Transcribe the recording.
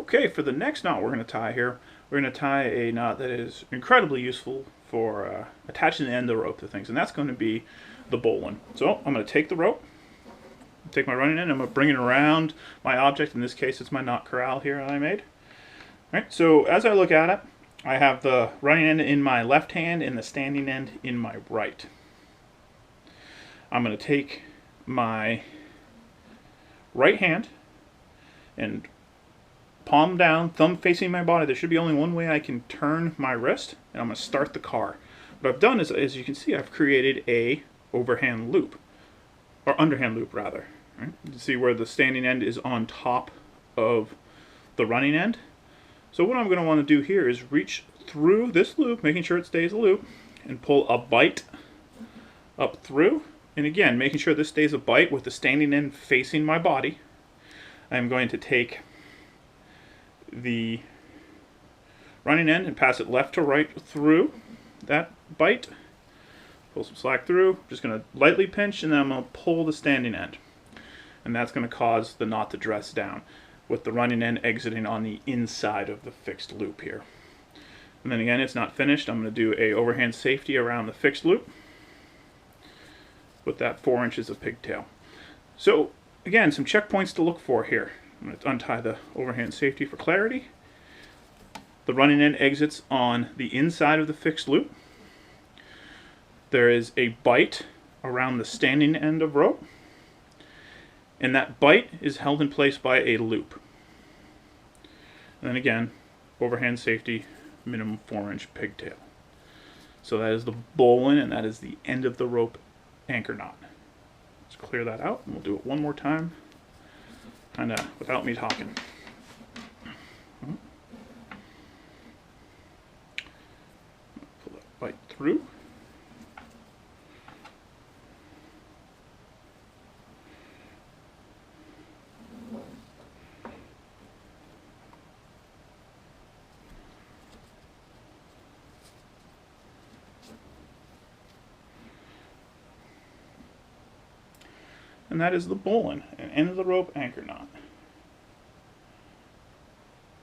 Okay, for the next knot we're going to tie here, we're going to tie a knot that is incredibly useful for attaching the end of the rope to things, and that's going to be the bowline. So I'm going to take the rope, take my running end, I'm going to bring it around my object. In this case, it's my knot corral here that I made. All right, so as I look at it, I have the running end in my left hand and the standing end in my right. I'm going to take my right hand and palm down, thumb facing my body. There should be only one way I can turn my wrist, and I'm going to start the car. What I've done is, as you can see, I've created a overhand loop, or underhand loop rather. Right? You see where the standing end is on top of the running end. So what I'm going to want to do here is reach through this loop, making sure it stays a loop, and pull a bight up through. And again, making sure this stays a bight with the standing end facing my body. I'm going to take the running end and pass it left to right through that bight. Pull some slack through. Just going to lightly pinch, and then I'm going to pull the standing end. And that's going to cause the knot to dress down, with the running end exiting on the inside of the fixed loop here. And then again, it's not finished. I'm going to do a overhand safety around the fixed loop with that 4 inches of pigtail. So again, some checkpoints to look for here. I'm going to untie the overhand safety for clarity. The running end exits on the inside of the fixed loop. There is a bight around the standing end of rope, and that bight is held in place by a loop. And then again, overhand safety, minimum 4-inch pigtail. So that is the bowline, and that is the end of the rope anchor knot. Let's clear that out, and we'll do it one more time, kind of without me talking. Pull that bight through. And that is the bowline, an end of the rope anchor knot.